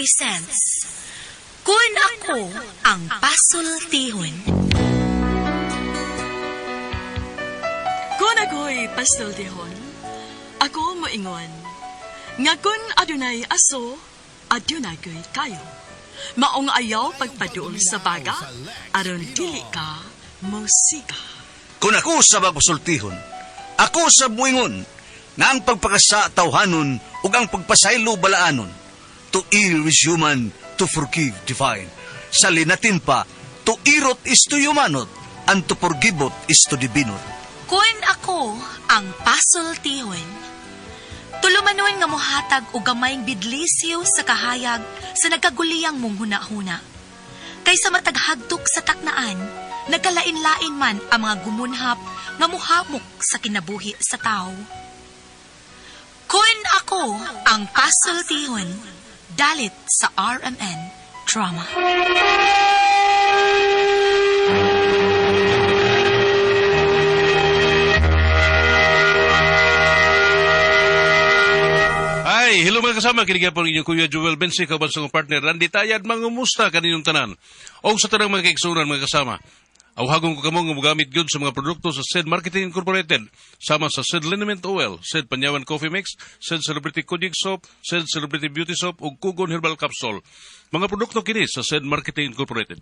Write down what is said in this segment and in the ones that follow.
presents Kun Ako Ang Pasultihon. Kun ako'y pasultihon, ako moingon. Nga kun adunay aso, adunay ko'y kayo. Maong ayaw pagpaduol sa baga, aron dili ka musika. Kung ako sa pasultihon, ako sa buingon, nga ang pagpakasa tawhanon ug ang pagpasaylo balaanon. To err is human, to forgive divine. Sa linatin pa, to irot is to humanot, and to forgivot is to divinot. Kun Ako Ang Pasultihon. Tulumanon nga mohatag og gamayng bidlisiw sa kahayag sa nagkaguliyang mong huna-huna. Kaysa mataghagtok sa taknaan, nagkalain-lain man ang mga gumunhap nga muhamok sa kinabuhi sa tao. Kun Ako Ang Pasultihon, dalit sa RMN Drama. Ay, hello mga kasama, kinikiya po ninyo Kuya Joel Bensi, kabansang partner, Randy Tayad, mangumusta kaninyong tanan. O sa tanang mga kaiksunan mga kasama, awhagong ko kamo nga mugamit gyud sa mga produkto sa SED Marketing Incorporated, sama sa SED Liniment Oil, SED Panyawan Coffee Mix, SED Celebrity Kodig Soap, SED Celebrity Beauty Soap, ug Kugon Herbal Capsule. Mga produkto kini sa SED Marketing Incorporated.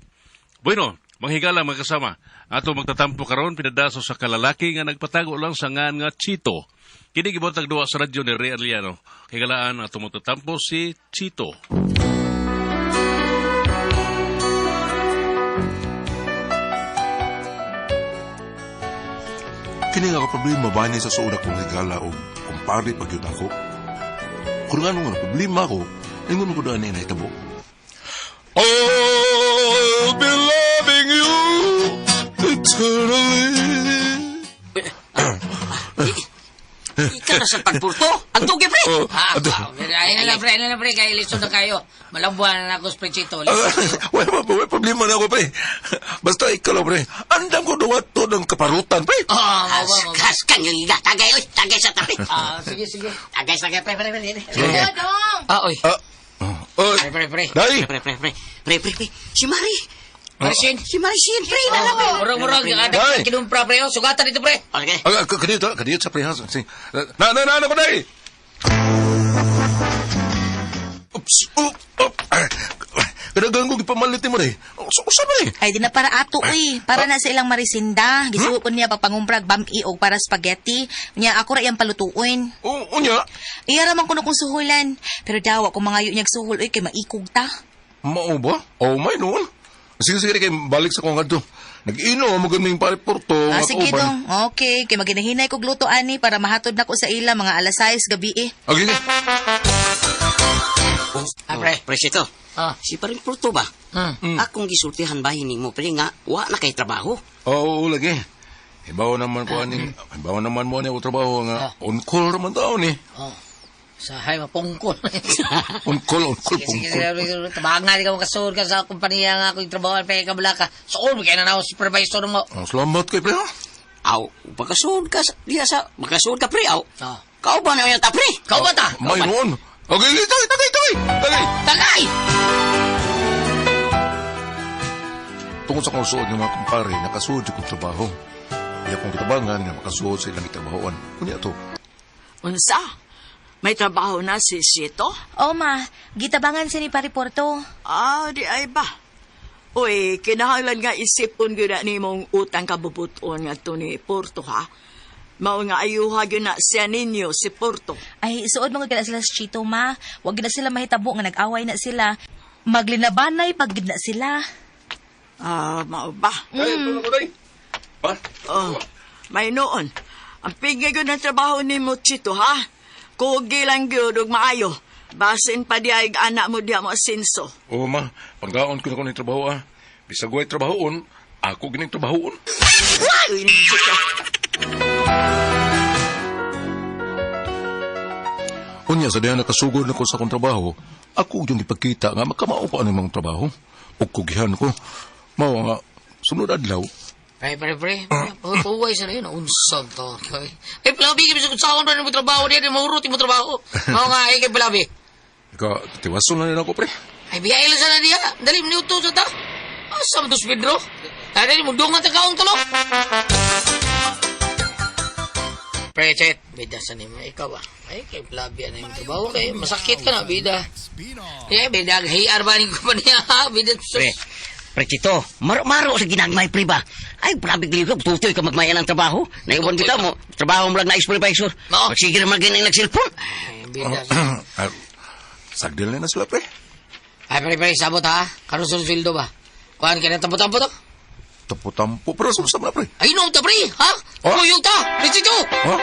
Bueno, manghigala mga kasama, ato magtatampo karon pinadaso sa kalalaki nga nagpatago lang sa ngan nga Chito. Kini gibotag duwa sa radyo ni Ray Arellano. Higalaan ato magtatampo si Chito. Kini nga problema ba niya sa suuna kong higala o kumpari pag yun ako? Kung nga nung problema ko, ingon ko doon na itabo. I'll be loving you eternally. Ikaw na sa pagpurto? Ang tugi, pre! Ado. Ayun na, pre, kaya lisod na kayo. Malambuhan na ako, Sprechito. Wala problema na ako, pre. Basta ikaw lang, pre. Andam ko doon to ng kaparutan, pre. Kas kang yung iga. Tagay sa tapi. Sige. Tagay, pre. Oy. Pre. Dai. Pre. Si Mari. Si Marisin, pre. Murang, ada kinumpra, pre. Sugatan dito, pre. Okay. Kanito sa pre. Na ko, dai. Oops. Kadagang ko ipamalitin mo, dai. Usa ba, dai? Ay, di na para ato, para na sa ilang marisinda. Gisuot ko niya papangumprag bami o para spaghetti. Nya ako ra iyang palutuin. Unya? Iyaraman ko na kong suhulan. Pero daw ako mga yung suhul, kay maikog ta. Mao ba? May noon. Sige, kay balik sa kong adto. Nag-ino, magaling pariporto. Sige dong. Okay, kay maginahinay ko gluto ani para mahatod na ko sa ila mga alas 6 gabi Okay. Presito. Si paring Porto ba? Akong gisultihan bahin ni mo, pre nga, wa na kay trabaho. Oo, lagi. Ibaw naman mo niya o trabaho nga. On-call naman tao ni. Sahay mapungkol. On-call. Sige. Tabang nga di ka makasuod ka sa kumpanya nga ako yung trabaho pa kabala ka. Soon, kaya na ako supervisor mo. Salamat kay pre, ha? Aw, magkasuod ka magkasuod ka, pre, aw. Kau ba na yung ta, pre? Kau ba ta? May noon. Okay, tagay! Tungkol sa kong suod ng mga kumpare, nakasuod yung trabaho. Iya kong kitabangan nga makasuod sa ilang trabahoan. Kunya to. Unsa? May trabaho na si Sito? Ma, gitabangan siya ni Pariporto. Di ay ba? Uy, kinahanglan nga isipon gyud ni mong utang kabubuton nga to ni Porto, ha? Mao nga ayuha gyud na siya ninyo si Porto. Ay, suod mga gina sila sa Chito, ma. Wag na sila mahitabo nga nag-away na sila. Maglinabanay pag gid na sila. Mao ba? May noon. Ang pigay ko ng trabaho ni mo, Chito, ha? Kugi lang gyud ug maayo. Basin pa di ay anak mo diya mo asinso. Ma, panggaon ko na ko ng trabaho, ha? Bisag way trabahoon, ako gining trabahoon. Unya, sa diyan nakasugod na ko sa akong trabaho, ako yung ipagkita nga makamao pa ang mga trabaho. O kugihan ko. Mao nga, sunod adlaw, Pre. Puway sa rin. Unsag to. Palabi, kami sa kutsakon rin mo trabaho niya. Mahuruti mo trabaho. Oo nga, kay Palabi. Ika, tiwason na rin ako, pre. Ay, biyay lang sana diya. Dali, minuto sa ta. Asa mo to si Pedro? Dali, mo dungan ta kaong tulo. Pre, chet. Bida sa nimo. Ikaw ba? Ay, kay plabya na yung trabaho. Kay masakit ka na, bida. Eh, bida, hiyar ba ni ko pa niya, ha? Bida, Pre, Chito, maro sa ginagmay, pre ba? Ay, prabig liyo ka, tutoy ka magmaya ng trabaho. Naiwan kita mo, trabaho mo lang na supervisor. No. Magsige naman ganyan nag-cellphone. Ay, bida. Sagdil na sila, pre. Ay, pre, sabot ha? Karon sa sweldo ba? Kuhaan ka na tampo-tampo to? Tapo-tampo, pero sama na, pre. Ay, inom ta, pre, ha? Oh? Kuyog ta, Richito! Ha?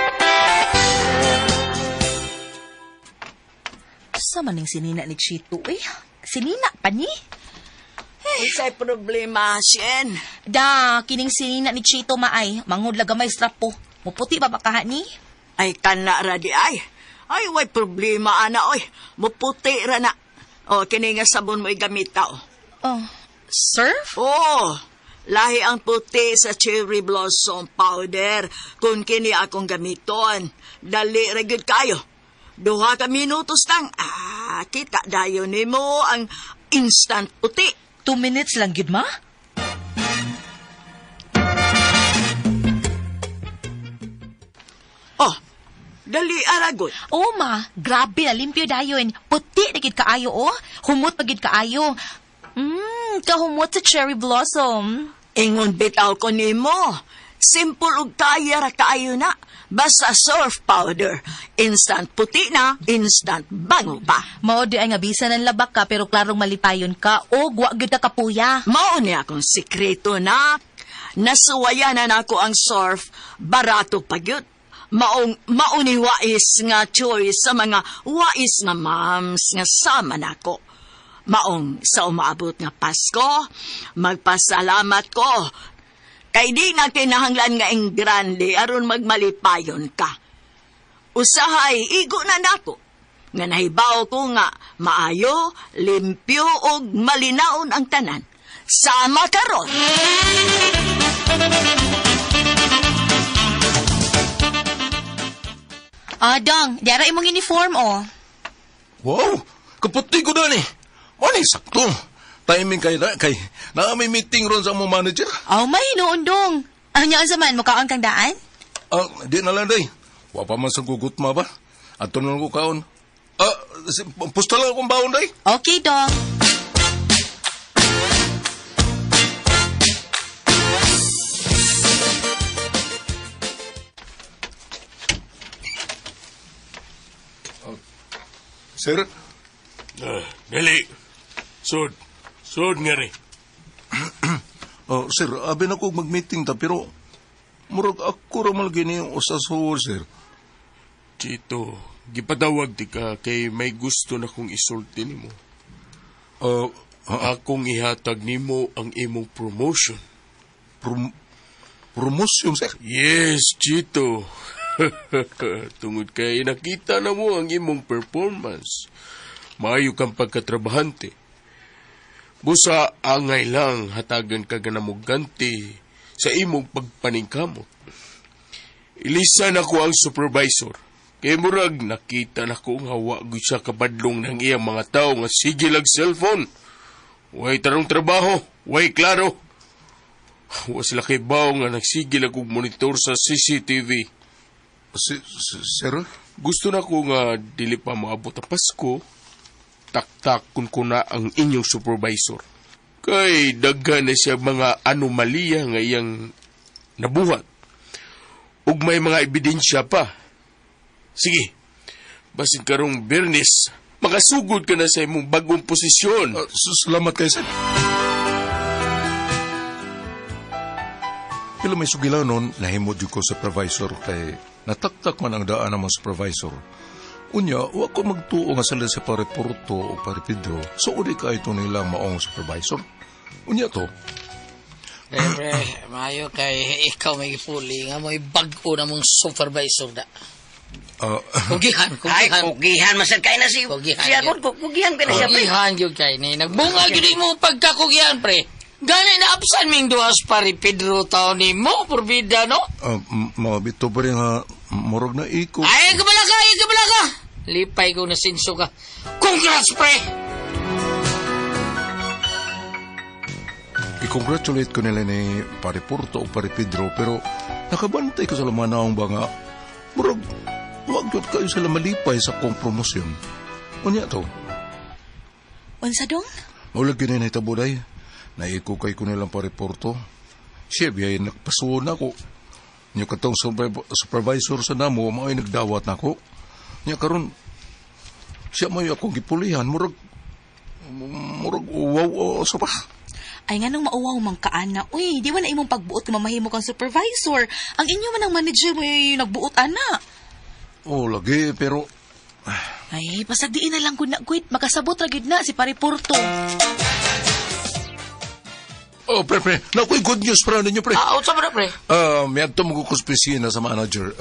Sa maning sinina ni Chito, eh. Sinina pa ni? Isa'y problema, Sien. Da, kining sinina ni Chito maay, mangod lagamay strapo. Muputi ba bakaha ni? Ay, kana ra di ay. Ay, way problema, ana, oy. Muputi ra na. O, kini nga sabon mo igamita, o. Oh, surf? Oh, lahi ang puti sa cherry blossom powder. Kung kini akong gamiton, dali ra gyud kayo. 2 ka minutos lang. Kita dayon nimo ang instant puti. 2 minutes lang gid ma? Oh, dali aragot. Oh ma, grabe na limpyo dayon. Puti na gid kaayo oh. Humot na gid kaayo. Kahumot sa cherry blossom. Ingon bitaw ko nimo. Simple ug kaya ra kaayo na. Basta surf powder. Instant puti na, instant bango pa. Mao di ay nga bisa ng labak ka pero klarong malipayon ka o wa gyud ka kapuya. Mao ni akong sikreto na. Nasuwayanan ako ang surf, barato pa gyud. Mauni wais nga choice sa mga wais nga moms nga sama nako. Maong sa umaabot nga Pasko, magpasalamat ko. Kay di na kinahanglan nga ing grande aron magmalipayon ka. Usahay, igo na nako. Nga nahibaw ko nga maayo, limpyo og malinaon ang tanan. Sama karon. Dong, dara imong uniform oh. Wow, kaputi ko na ni. Mani, sakto. Timing kay na may meeting ron sa mo manager. May noon dong. Anyaan sa man, mukaon kang daan? Di na lang, day. Wa pa man sa gugut ma ba? Ato na ko kaon. Pusta lang akong baon, day. Okay, dong. Sir? Dali. Sud nga rin. Sir, abi na ko mag-meeting ta, pero murag ako ramal gini yung usasuhol, sir. Chito, gipadawag di ka kay may gusto na kong isulti nimo. Akong ihatag nimo ang imong promotion. Promotion, sir? Yes, Chito. Tungod kay nakita na mo ang imong performance. Maayo kang pagkatrabahante. Busa angay lang hatagan ka ganamog ganti sa imong pagpaningkamot. Ilisan ako ang supervisor. Kay murag nakita na ko nga wag siya kabadlong ng iyang mga tao nga sige lag cellphone. Way tarong trabaho, way klaro. Wa sila kay bawo nga nagsigil og monitor sa CCTV. Sir? Gusto na ko nga dili pa maabot ang Pasko, taktakon ko na ang inyong supervisor. Kay daghan na siya mga anomalya nga iyang nabuhat. Ug may mga ebidensya pa. Sige, basin karong Bernes, makasugod ka na sa imong bagong posisyon. Salamat kayo, sir. Pila may sugilaw nun, nahimod yung ko supervisor kay nataktak man ang daan ng mga supervisor. Unya, wa ko magtuo nga sila sa pareporto o parepidro, so uli ka ito nilang maong supervisor. Unya to. Pre, maayo kay ikaw may gipuli nga mo'y bag-o na mong supervisor da. Kugihan. Ay, kugihan, masal kay na si... Kugihan, Siya ko, kugihan ka na siya, pre. Kugihan yun kay ni. Nagbunga yun mo pagkakugihan, pre. Ganay na apsan ming duwas pari Pedro tao ni mo, porbida, no? Mabito pa rin ha, morog na iko. Ay, kabala ka! Lipay ko na sinso ka. Congrats, pre! I-congratulate ko nila ni Pare Porto o Pare Pedro, pero nakabantay ko sa lamanaong ba nga, murag, wag yun kayo sila malipay sa kong promosyon. Unya to, Unsa dong? maulag yun na itabuday, naikukay ko nilang Pare Porto. Siya biyay nagpasuon ako. Nya katong supervisor sa namo, mao'y nagdawat na ako. Nya karon siya may akong gipulihan, murag wow, sa pa. Ay nga nang mauwaw mang kaana. Uy, di ba na imong pagbuot nga mamahimo kang supervisor? Ang inyo man ang manager mo yung nagbuot, ana. Oh, lagi, pero Ay, pasag diin na lang gud na gud. Makasabot ra gid na si Pare Porto. oh, pre, nakoy good news para ninyo, pre. Unsa ba na, pre? May ato magkukuspisina sa manager.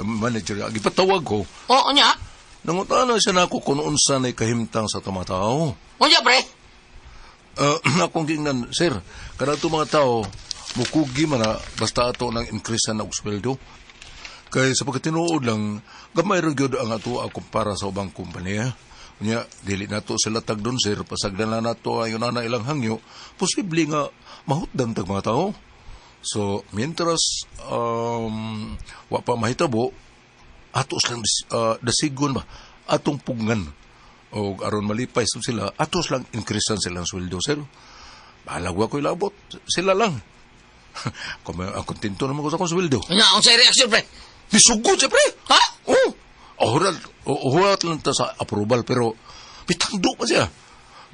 Gipatawag ko. Oo, nya. Nangutana siya na ako kung unsa na'y kahimtang sa tumatao. Unya, pre. Akong gingnan, sir, kada ito mga tao, mukugi man na basta ato ng increase na sweldo. Kaya sa pagkatinuod lang, gamay rin gyud ang ato kumpara sa ubang kumpanya. Unya, dili nato sila tagdon, sir, pasagdan na nato ayon na ilang hangyo, posible nga mahutdan tag mga tao. So, mientras wa pa mahitabo, atos lang dasigon ba, atong pugngan. O aron malipay sila, atos lang increasean silang sweldo, sir. Balagwa ko ilabot, sila lang. Kung ang kontento naman ko sa akong sweldo. Unya, unsa reaksyon, pre? Disugod siya, pre! Ha? Oo! Ohurat lang ta sa approval, pero pitangdo pa siya.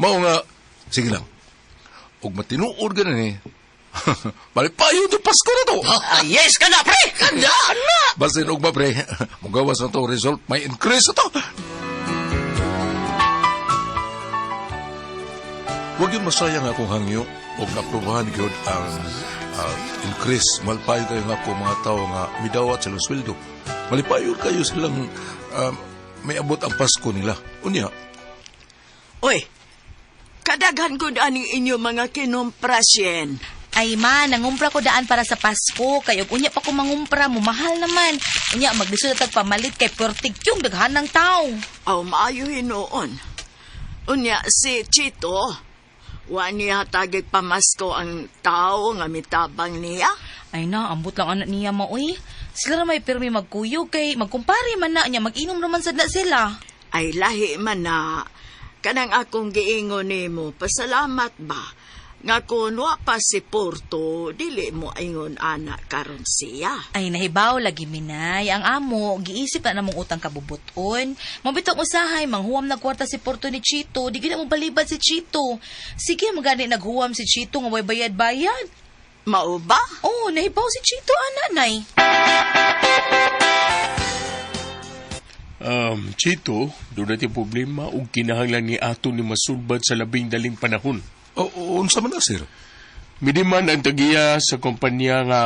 Mao nga, sige lang. Huwag matinuod ganun eh. Malipayo yung Pasko na to. Yes ka na, pre! Kanda! Basta huwag ba, pre? Magawas na to result, may increase na to. Huwag yun masayang akong hangyo o naprobahan yun ang increase. Malipayo kayo nga ako mga tao nga midawat silang sweldo. Malipayo kayo silang may abot ang Pasko nila. Unya, Uy, kadaghan ko daan ang inyo mga kinomprasyen. Ay ma, nangumpra ko daan para sa Pasko. Kaya unya pa ko mangumpra mo, mahal naman. Unya, magdisod tag pamalit kay pertig yung daghan ng tao. Aw, maayo hinoon. Unya, si Chito, wa niya tagig pamasko ang tao nga mitabang niya. Ay na, ambot lang anak niya maoy. Sila na may pirmi magkuyog kay magkumpare man na niya, mag-inom naman sad na sila. Ay lahi man na. Kanang akong giingon nimo, pasalamat ba? Nga kung wa pa si Porto, dili mo ingon anak karon siya. Ay nahibaw lagi minay. Ang amo, giisip na namong utang kabubuton. Mabitong usahay, manghuwam na kwarta si Porto ni Chito. Di gina mo balibad si Chito. Sige, magani naghuwam si Chito nga way bayad-bayad. Mao ba? Oh, nahibaw si Chito, ananay. Chito, doon natin problema o kinahanglan ni ato ni masulbad sa labing daling panahon. unsa man na, sir? Miniman ang tagiya sa kumpanya nga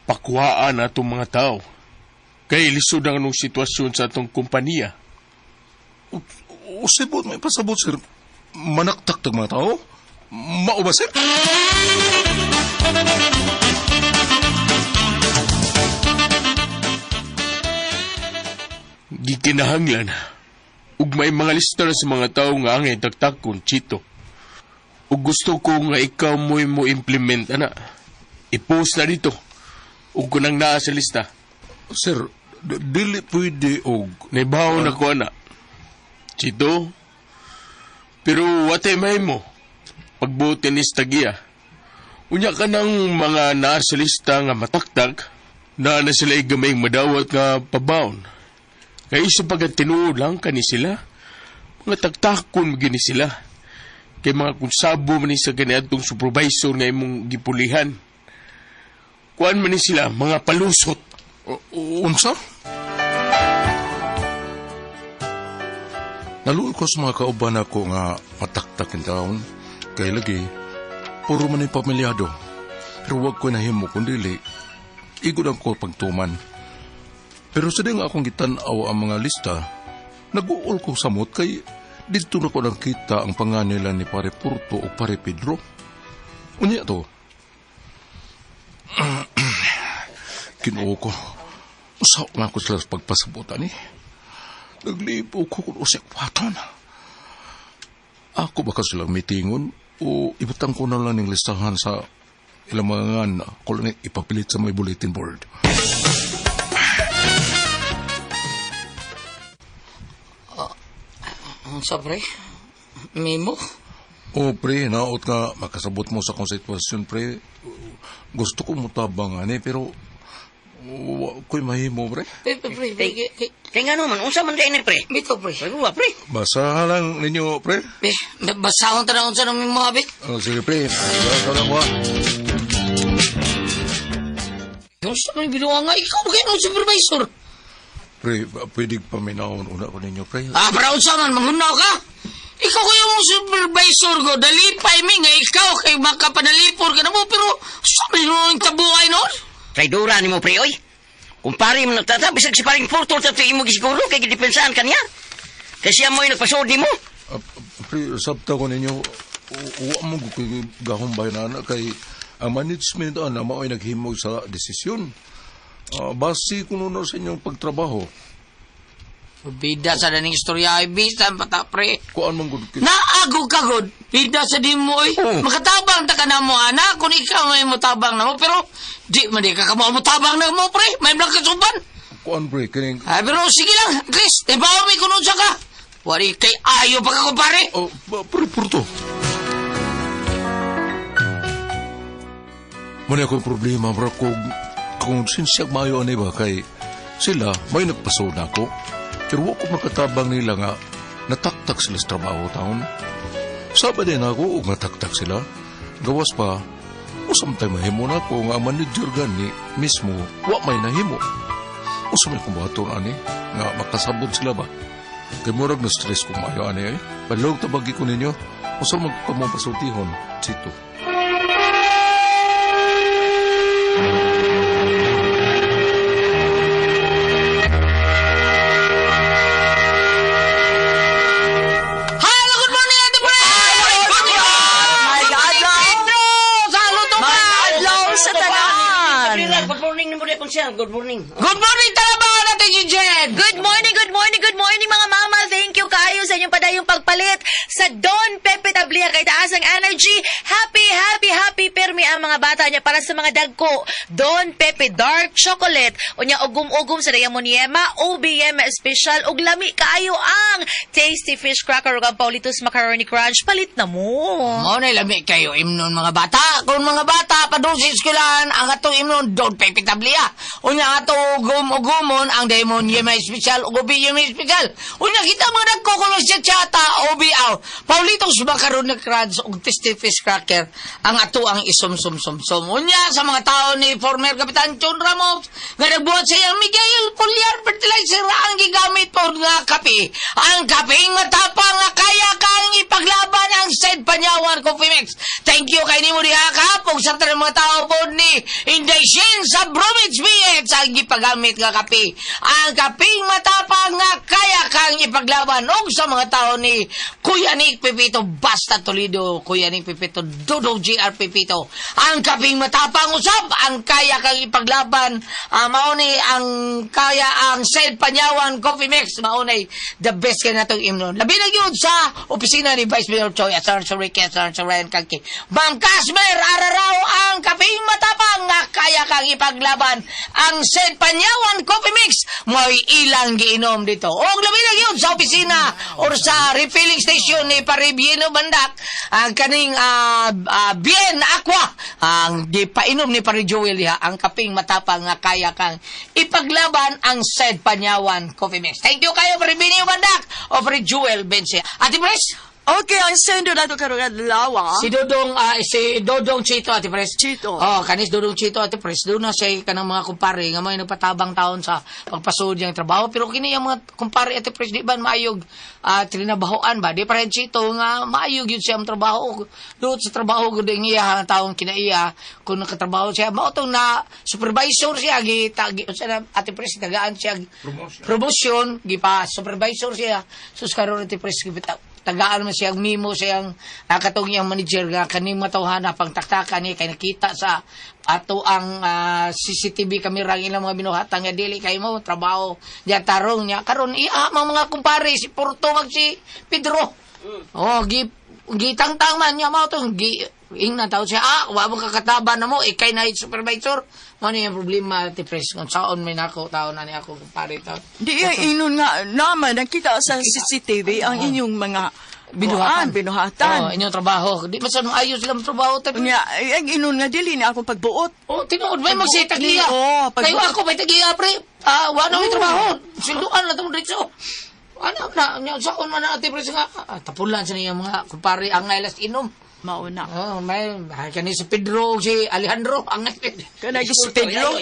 pakwaan atong mga tao. Kay lisod ang anong sitwasyon sa atong kumpanya. Usibot, may pasabot, sir. Manaktak tag mga tao? Mao ba, sir? Gikinahanglan ug may mga lista na sa mga tao nga angay taktakon, Chito. Ug gusto ko nga ikaw mo implement, ana. I-post na dito. Ug kunang naa sa lista. Sir, dili pwede og... Naibaw na ko, ana. Chito, pero watay may mo. Pagbuti ni Stagia. Unya ka ng mga naa sa lista nga mataktak na sila gamay madawat nga pabaon. Kaya isa pagkatinuod lang kani sila. Mga taktakon magini sila. Kay mga kunsabo man sa kaniadtong supervisor nga imong gipulihan. Kuan man ni sila, mga palusot. Unsa? Naluoy ko sa mga kauban ako nga mataktak in taon. Kaya lagi, puro man yung pamilyado. Pero wag ko nahimo kundili. Igod ang ko pagtuman. Pero sa nga akong gitanaw ang mga lista, nag-uol ko samot kay dito na ko nakita ang panganila ni Pare Porto o Pare Pedro. Unya to. Kinuo ko. Usaw nga ko sila sa pagpasabutan eh. Naglipo ko kung usik paton. Ako baka silang mitingon o ibutang ko na lang ng listahan sa ilang mga ngan, ako lang ipapilit sa may bulletin board. Ang pre? Memo? O pre, naot nga makasabot mo sa kong sitwasyon pre. Gusto ko mutabang ani pero ko'y mahimo pre. Pre. Kaya nga naman, unsa man din pre? Bito, pre. Ay, buwa, pre. Basa lang ninyo pre. Basahon ta na unsa ng memo, habit. Sige pre, basa lang mo. Yung sa mga binuha nga, ikaw ba kayo supervisor? Pre, pwede paminahon una ko ninyo pre. Para unsa man, manghunaw ka? Ikaw ko yung supervisor ko, dalipay mi nga ikaw kay makapanalipor ka na mo, pero sabi mo yung tabuhay nun? Traidora ni mo, pre, oy. Kung pari mo nagtata, bisag si paring purtol sa tuwi mo gisiguro, kay gidepensahan ka niya. Kasi siya mo yung nagpasod ni mo. Pre, sabta ko ninyo, uwa mo ko gahumbay na anak kay ang management na mao'y naghimog sa desisyon. Basi ko nun sa inyong pagtrabaho. Bida sa daning istorya ay bisan pata, pre. Kuan man gud kay Naagog ka, God. Bida sa di mo, oy. Makatabang ta ka na mo, anak, kung ikaw may mutabang na mo, pero di ka mutabang na mo, pre. May blang kasuban. kuan pre kining Ay, pero sige lang, Chris. Ibawa may kunod sa ka. Wari kay ayo pa ka, kumpare. pre purto. Muna akong problema bro kung sinsiyag mayo ani ba kay sila may nagpasod na ako. Pero wako makatabang nila nga nataktak sila sa trabaho taon. Saba din ako ug nataktak sila. Gawas pa, usam tayo mahimo na ako nga ang manager gani mismo wa may nahimo. Usam may kumbaton ani nga makasabot sila ba. Kay murag na stress kung mayo ani eh. Palog tabagi ko ninyo. Usam magkamong pasultihon, Chito. Good morning. Good morning, talabahan natin si Jen. Good morning mga mama. Thank you kayo sa inyong padayong pagpalit sa Don Pepe Tablia kay taas ang energy. Happy permi ang mga bata niya para sa mga dagko. Don Pepe Dark Chocolate. Unya ugum-ugum sa Diamond Yema, OBM Special ug lami kayo ang Tasty Fish Cracker ug ang Paulitos Macaroni Crunch. Palit na mo. Mo na lami kayo imnon mga bata. Kung mga bata padusis ko lang ang atong imnon Don Pepe Tablia. Unya ato ugum-ugumon ang Diamond Yema Special ug OBM Special. Unya kita mga dagko kuno siya chata OBAw. Paulitos Macaroni Crunch ug Tasty Fish Cracker ang ato ang isum-sum-sum-sum. Unya sa mga tao ni former Kapitan Chon Ramos nga nagbuhat sa iyang Miguel Pulyar Fertilizer ang gigamit por nga kape. Ang kapeng matapang nga kaya kang ipaglaban ang Said Panyawan Coffee Mix. Thank you kay nimo diha kapog sa tanang mga tao pod ni Inday Shin sa Bromwich BH ang gipagamit nga kape. Ang kapeng matapang nga kaya kang ipaglaban og sa mga tao ni Kuya Nick Pepito Basta Toledo, Kuya Nick Pepito Dudong GR Pepito. Ang kaping matapang usab ang kaya kang ipaglaban mauni ang kaya ang Said Panyawan Coffee Mix mauni the best kay natong imnon. Labi na gyud sa opisina ni Vice Mayor Choi Asar sa Ricky Asar sa Ryan Kaki. Ma'am Casmer araraw ang kaping matapang nga kaya kang ipaglaban ang Said Panyawan Coffee Mix mo'y ilang giinom dito. Og labi na gyud sa opisina or sa refilling station ni Paribieno Bandak ang kaning Bien Aqua ang gipainom ni Pari Joel diha ang kaping matapang nga kaya kang ipaglaban ang Said Panyawan Coffee Mix. Thank you kayo Paribieno Bandak o Pari Joel Bense. Ate Pres, Okay, ang sendo na ito karungan lawa. si Dodong Chito, Ate Pres. Chito. Oh, kanis Dodong Chito, Ate Pres. Doon na siya kanang mga kumpare nga may nagpatabang taon sa pagpasod niyang trabaho. Pero kini yung mga kumpare, Ate Pres, di ba maayog trinabahoan ba? Di pa rin Chito nga maayog yun siya ang trabaho. Doon sa trabaho ko din iya, taon kinaiya, kung nakatrabaho siya. Mautong na supervisor siya, Ate Pres, tagaan siya. Promotion, gipa supervisor siya. Sus karon Ate Pres, tagaan mo siyang mimo siyang nakatong iyang manager nga kaning matawhana pang taktakan ni kay nakita sa ato ang CCTV kamera ang ilang mga binuhatang nga dili kay mo trabaho diya tarong niya karon mga kumpare si Porto mag si Pedro gitang-tang man niya mo to, ingnan tao siya, wa mo kakataba na mo, ikay na supervisor. Ano yung problema, Ate Pres, kung saan may nako, tao na niya ako, kumpare tao. Di inon nga naman, nakita sa CCTV ang inyong mga binuhatan. Inyong trabaho. Di ba sa ayos lang trabaho tayo? Nga, ang inon nga dili na akong pagbuot. Tinuod, may magsitagiya. Kayo ako, may tagiya, pre. Wala may trabaho. Silduan na itong dito. Ano na, saan man na, Ate Pres, nga, tapulan sa niya mga kumpare, ang ngaylas inom. Mauna. May kani si Pedro, si Alejandro, ang Kanay si Pedro.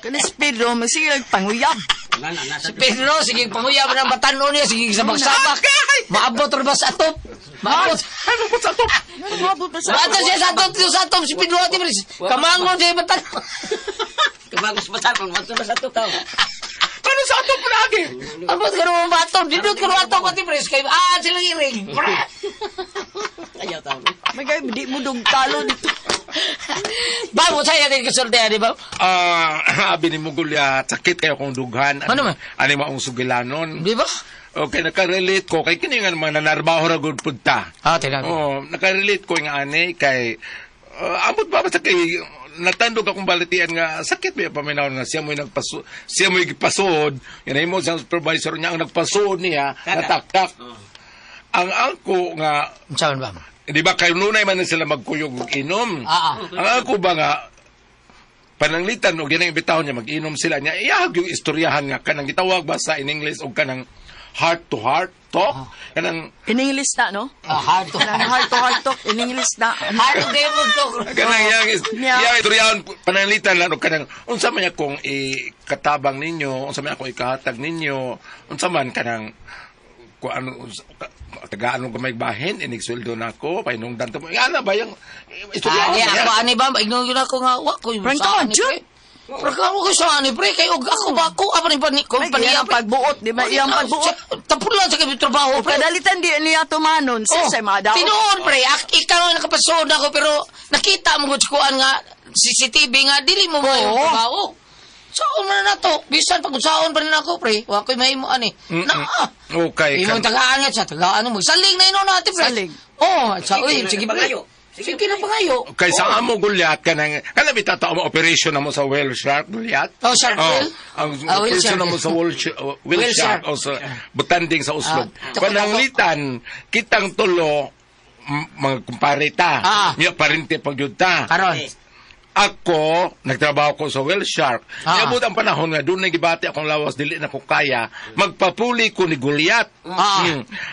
Kanay si Pedro, masigag panguyab. Si Pedro, sige panguyab ng batanon niya, sige sabak-sabak. Maabot rin ba sa atop? Maabot sa atop. Maabot siya sa atop, si Pedro, Ate Pres. Kamangon siya batanon. Kamangon sa batanon, mato na sa atop tao. Ano sa atop mo lagi? Abot ka naman baton, didot ka naman atop, Ate Pres. Silang iring. Ayaw tao. Magay, di mo dong talo dito. Bago sa'yo natin kasultihan, di ba? Abi ni Mugulya, sakit kayo kong dughan. Ano man? Ani mo ang sugilanon. Di ba? Okay, nakarelate ko. Kay kini nga naman nanarbaho ra gud pud ta. Tinabi. Nakarelate ko nga ani kay abot ba sa kay natandog akong balitian nga sakit ba paminawon nga siya mo'y gipasod. Yan mo sa supervisor niya ang nagpasod niya, nataktak. Ang angko nga, saan ba? di ba kayo nunay man na sila magkuyog inom? Ang angko ba nga, pananglitan o ginang ibitahon niya, mag-inom sila niya, iyahag yung istoryahan nga, kanang gitawag ba sa in English o kanang heart-to-heart talk? Kanang... In English na, no? Heart-to-heart talk, in English na. Heart-to-devil talk. Kanang iyang istoryahan, pananglitan lang o kanang, unsa man niya kung ikatabang ninyo, unsa man kung ikahatag ninyo, unsa man kanang, kung ano, tagaan ko may bahin, inigsweldo na ako, painungdan to mo. Ano ba yung istorya ko ako, ani ba? Ignoran yun ako nga, wako yung saan ni pre. Prangka ko saan ni pre, kayo ako ba, ako, apa ni ba ni kompanya, pagbuot, di ba? Iyang pagbuot. Tapulan sa kami trabaho, pre. Kadalitan di niya tumanon, sa mga daw. Tinuon, pre, ikaw ang nakapasod ako, pero nakita mo kutsikuan nga, CCTV nga, dili mo ba yung trabaho? Saan mo na to? Bisan pag-usaon pa rin ako, pre. Wako'y may mo, ani. Okay. Imong tagaan nga siya, tagaan mo. Saling na inon natin, pre. Saling. Sige pa kayo. Sige na pa kayo. Kaysa amo gulyat ka nang, kanang bitata mo operation na mo sa whale shark gulyat? Shark whale? Ang operation na mo sa whale shark o sa butanding sa uslog. Pananglitan, kitang tulo, mga kumparita. Niya parinte pagyuta. Karon. Ako, nagtrabaho ko sa whale shark. Niabot ang panahon nga, doon nagibati akong lawas, dili na ko kaya, magpapuli ko ni Gulyat.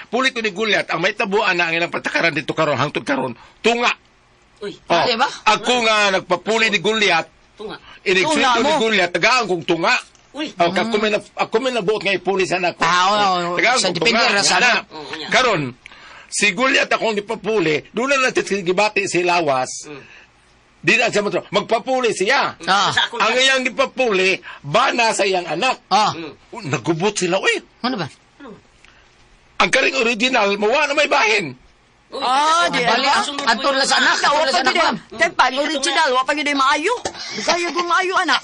Puli ko ni Gulyat, ang may tabuan na ang ilang patakaran dito karon, hangtod karon, tunga. Diba? Ako nga, nagpapuli ni Gulyat, inig-sweldo ni Gulyat, tagaan kong tunga. Ako may nabuot nga ipuli sana ako. Sa depender na sana. Karon, si Gulyat akong ipapuli, doon na natin gibati si lawas, di na siya magpapuli siya. Ang iyang ipapuli, bana sa iyang anak. Nagubot sila, uy. Ano ba? Ang karing original, mawa na may bahin. Di ba? Antol na sa anak. Antol na sa anak. Tepan, original, wapag hindi maayo. Kaya kung maayo, anak.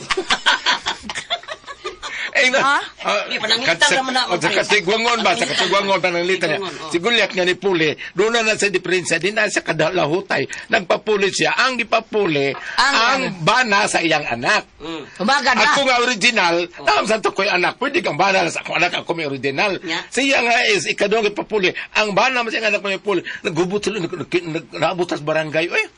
Sa katigwangon ba? Sa katigwangon pananglitan niya. Si Gulyat nga ni Puli, doon na sa diferensya, di na sa kadalahutay. Nagpapuli siya. Ang ipapuli, ang bana sa iyang anak. Ako nga original, tawag sa ko'y anak, pwede kang bana sa akong anak, ako may original. Siya nga is, ikadong ipapuli, ang bana mo siya anak ko may puli, naghubot sila, naabot sa barangay, uy.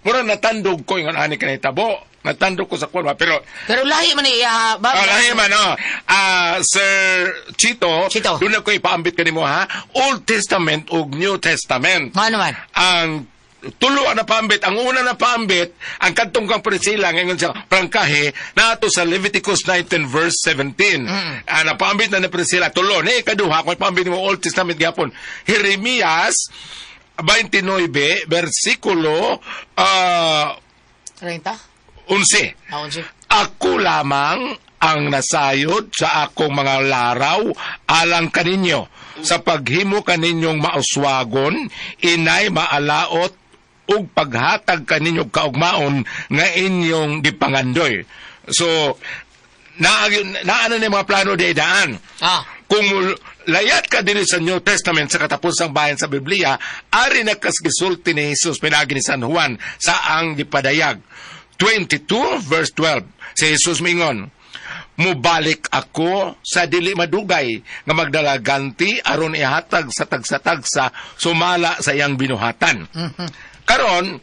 Murang natandog ko yung ani kanay tabo. Natandog ko sa kwan. Pero lahi man iya. Lahi man, Sir Chito. Doon ako ipaambit ka ni mo, ha? Old Testament o New Testament. Ano man? Ang tulo na paambit. Ang una na paambit, ang kantong kang Priscilla, ngayon sa prangkahe, na ito sa Leviticus 19 verse 17. Napaambit na Priscilla. Tulo. Kaduha, kung ipaambit mo Old Testament gapon. Jeremias 29, versikulo 30? 11. Ako lamang ang nasayod sa akong mga laraw alang kaninyo. Sa paghimo kaninyong mauswagon, inay maalaot ug paghatag kaninyong kaugmaon nga inyong gipangandoy. So, naano ni mga plano di daan. Kung layat ka din sa New Testament sa katapusang bahin sa Biblia, ari nakasgisulti ni Jesus pinagi ni San Juan sa ang gipadayag. 22 verse 12. Si Jesus mingon, mubalik ako sa dili madugay nga magdala ganti aron ihatag sa tagsa-tagsa sumala sa iyang binuhatan. Karon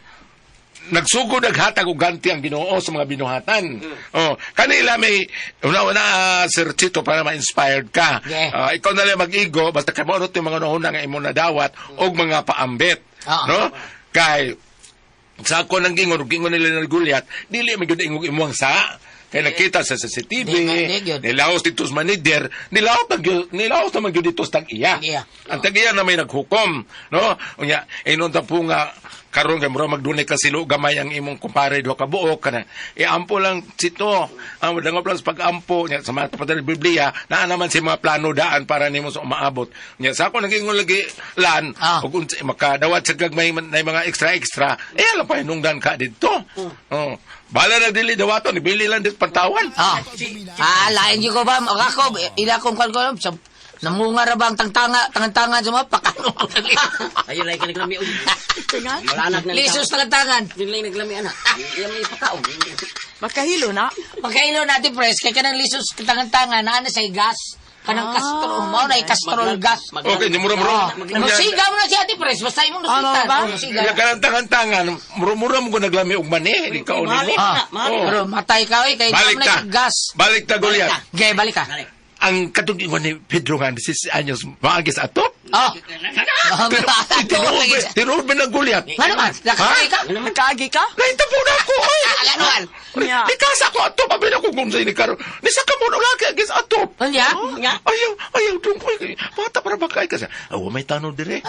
nagsugod naghatag og ganti ang Ginoo sa mga binuhatan. Oh, kanila may una Sir Chito para ma-inspired ka. Yeah. Ikaw na lang mag-igo basta kamo yung mga nahuna nga imo nadawat og mga paambit, no? Kay sa ako nang gingon nila ng gulyat, dili man gyud ingog imuang sa kay nakita sa CCTV, nilaos dito sa manager, nilaos na magyud dito sa tag-iya. Ang tag-iya na may naghukom, no? Unya, inon ta po nga karon kay mura magdunay ka silo gamay ang imong kumpare do ka buok kana. Ampo lang sito. Ang dangop lang sa pag-ampo nya sa mga kapatid Biblia naa naman si mga plano daan para nimo sa maabot. Nya sa ako naging lagi lan ug unsa makadawat sa gagmay na mga extra alam pa hinungdan ka didto. Bala na dili dawaton ibili lang dit pantawan. Lain ko ba ako ila kong kalkulam sa namunga ra bang tangan-tangan sa mga pakano. Ayun lang kaniglami og. Malanag na. Lisos tangan-tangan. Yun lang naglami ana. Iya may pakaw. Makahilo na. Pagkailo natin pres kay kanang lisos tangan-tangan na sa gas. Kanang kastrol mao na kastrol gas. Okay, ni mura-mura. Sigaw mo na si Ate Pres, basta imong nasitan. Ila kanang tangan-tangan, mura-mura mo ko naglami og mani, di ka uni. Pero matay ka kay Balik na gas. Balik ta Goliath. Gay balik ka. Ang katong ni Pedro nga 16 anyos maagis atop. Tinuod ba ng Goliath? Ano man? Nakakay ka? Nakagi ka? Naitabo na ako, oy! Alanuan. Di kasa ko atop, abin ako kung sa'yo ni Karo. Ni sa kamon ulaki agis atop. Ano Ayaw, dong ko. Bata para bakay ka sa. Awa, may tanong dire.